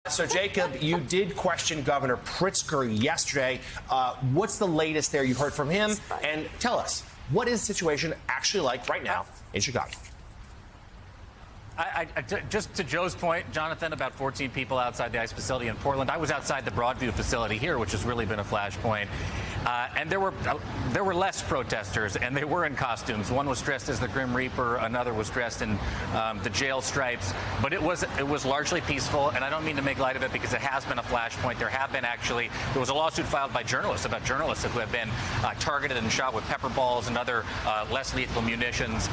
So, Jacob, you did question Governor Pritzker yesterday. What's the latest there? You heard from him. And tell us, what is the situation actually like right now in Chicago? Just to Joe's point, Jonathan, about 14 people outside the ICE facility in Portland. I was outside the Broadview facility here, which has really been a flashpoint. And there were less protesters, and they were in costumes. One was dressed as the Grim Reaper, another was dressed in the jail stripes. But it was largely peaceful, and I don't mean to make light of it because it has been a flashpoint. There was a lawsuit filed by journalists about journalists who have been targeted and shot with pepper balls and other less lethal munitions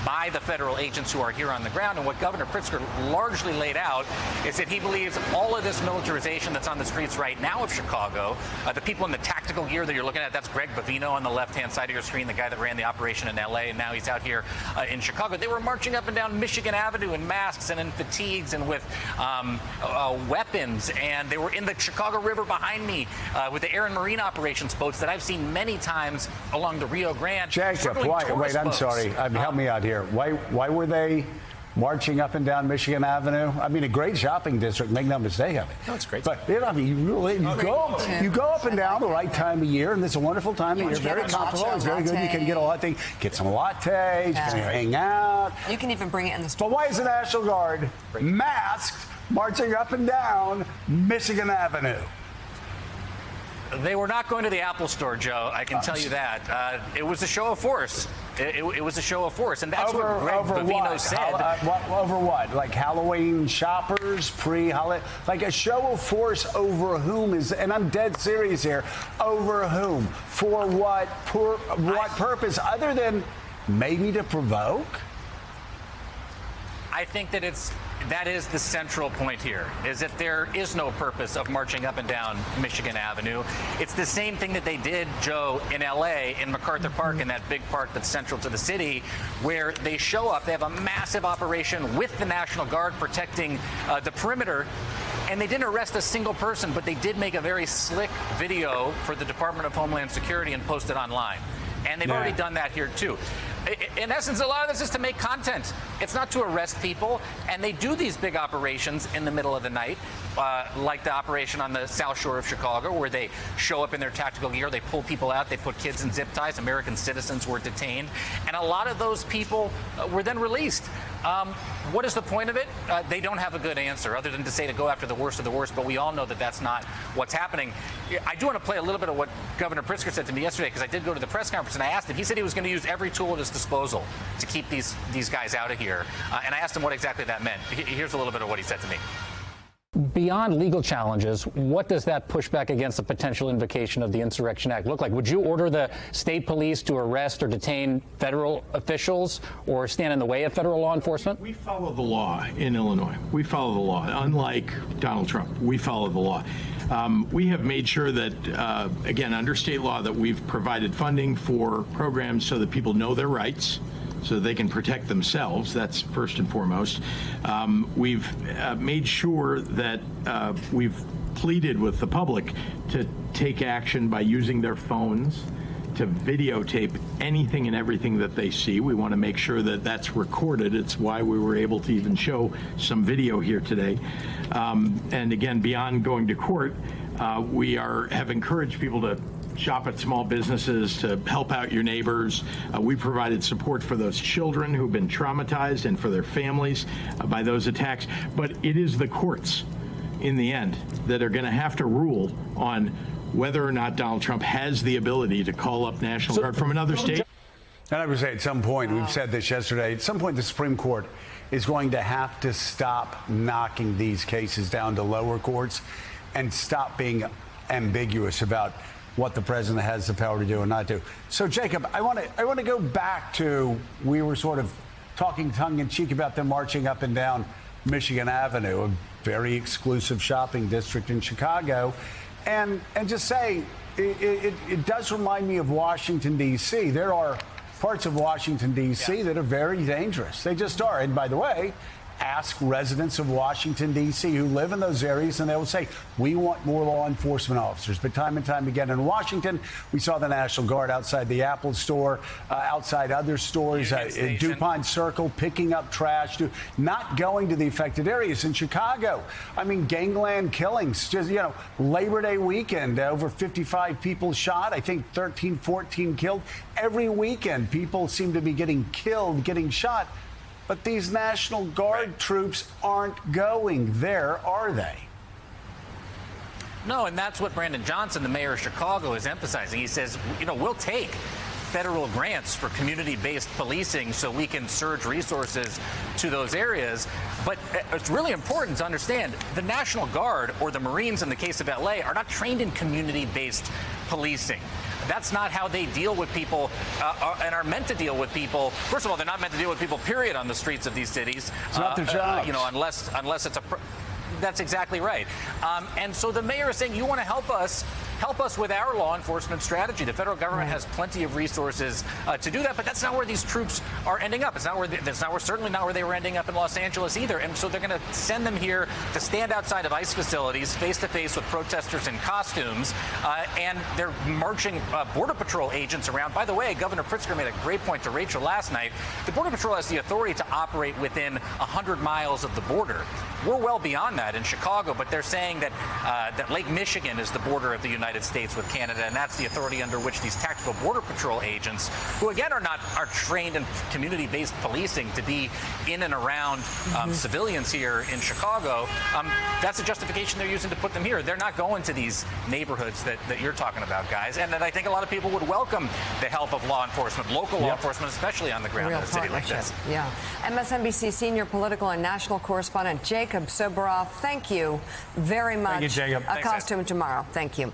by the federal agents who are here on the ground. And what Governor Pritzker largely laid out is that he believes all of this militarization that's on the streets right now of Chicago, the people in the tactical gear that you're looking at, that's Greg Bavino on the left-hand side of your screen, the guy that ran the operation in L.A., and now he's out here in Chicago. They were marching up and down Michigan Avenue in masks and in fatigues and with weapons, and they were in the Chicago River behind me with the Air and Marine operations boats that I've seen many times along the Rio Grande. Jacob, wait, I'm sorry. Help me out here. Why were they marching up and down Michigan Avenue? I mean, a great shopping district, make no mistake of it. No, it's great. But you go up and down the right time of year, and it's a wonderful time of year. Very comfortable. It's very good. You can get a lot of things. Get some lattes. You can hang out. You can even bring it in the store. But why is the National Guard masked marching up and down Michigan Avenue? They were not going to the Apple store, Joe. I can tell you that. It was a show of force. It was a show of force, and that's what Greg Bavino said. Over what? Like Halloween shoppers, pre-Halloween? Like a show of force over whom is, and I'm dead serious here, over whom? For what? What purpose? Other than maybe to provoke? I think that that is the central point here, is that there is no purpose of marching up and down Michigan Avenue. It's the same thing that they did, Joe, in L.A., in MacArthur Park, in that big park that's central to the city, where they show up. They have a massive operation with the National Guard protecting the perimeter. And they didn't arrest a single person, but they did make a very slick video for the Department of Homeland Security and post it online. And they've already done that here, too. In essence, a lot of this is to make content. It's not to arrest people. And they do these big operations in the middle of the night, like the operation on the South Shore of Chicago, where they show up in their tactical gear. They pull people out. They put kids in zip ties. American citizens were detained. And a lot of those people were then released. What is the point of it? They don't have a good answer, other than to say to go after the worst of the worst. But we all know that that's not what's happening. I do want to play a little bit of what Governor Pritzker said to me yesterday, because I did go to the press conference and I asked him. He said he was going to use every tool at his disposal to keep these guys out of here. And I asked him what exactly that meant. Here's a little bit of what he said to me. Beyond legal challenges, what does that pushback against the potential invocation of the Insurrection Act look like? Would you order the state police to arrest or detain federal officials or stand in the way of federal law enforcement? We follow the law in Illinois. We follow the law. Unlike Donald Trump, we follow the law. We have made sure that, again, under state law, that we've provided funding for programs so that people know their rights, so they can protect themselves. That's first and foremost. We've made sure that we've pleaded with the public to take action by using their phones to videotape anything and everything that they see. We want to make sure that that's recorded. It's why we were able to even show some video here today. And again, beyond going to court, we have encouraged people to shop at small businesses, to help out your neighbors. We provided support for those children who've been traumatized and for their families by those attacks. But it is the courts, in the end, that are going to have to rule on whether or not Donald Trump has the ability to call up National Guard from another state. And I would say at some point, we've said this yesterday, at some point the Supreme Court is going to have to stop knocking these cases down to lower courts and stop being ambiguous about what the president has the power to do and not do. So, Jacob, I want to go back to, we were sort of talking tongue-in-cheek about them marching up and down Michigan Avenue, a very exclusive shopping district in Chicago, and just say it does remind me of Washington, D.C. There are parts of Washington, D.C. that are very dangerous. They just are. And by the way, Ask residents of Washington, D.C. who live in those areas, and they will say, we want more law enforcement officers. But time and time again in Washington, we saw the National Guard outside the Apple store, outside other stores, in DuPont Circle, picking up trash, not going to the affected areas. In Chicago, I mean, gangland killings, just, Labor Day weekend, over 55 people shot, I think 13, 14 killed. Every weekend, people seem to be getting killed, getting shot. But these National Guard troops aren't going there, are they? No, and that's what Brandon Johnson, the mayor of Chicago, is emphasizing. He says, we'll take federal grants for community-based policing so we can surge resources to those areas. But it's really important to understand the National Guard, or the Marines in the case of LA, are not trained in community-based policing. That's not how they deal with people and are meant to deal with people. First of all, they're not meant to deal with people, period, on the streets of these cities. It's not their job. Unless it's a... That's exactly right. And so the mayor is saying, you want to help us with our law enforcement strategy. The federal government has plenty of resources to do that, but that's not where these troops are ending up. Certainly not where they were ending up in Los Angeles either. And so they're going to send them here to stand outside of ICE facilities face to face with protesters in costumes, and they're marching Border Patrol agents around. By the way, Governor Pritzker made a great point to Rachel last night. The Border Patrol has the authority to operate within 100 miles of the border. We're well beyond that in Chicago, but they're saying that that Lake Michigan is the border of the United States with Canada, and that's the authority under which these tactical Border Patrol agents, who again are trained in community-based policing to be in and around civilians here in Chicago. That's the justification they're using to put them here. They're not going to these neighborhoods that you're talking about, guys, and that I think a lot of people would welcome the help of law enforcement, local law enforcement, especially on the ground in a city like this. Yeah. MSNBC senior political and national correspondent Jacob Soboroff, thank you very much. Thank you, Jacob. A costume tomorrow. Thank you.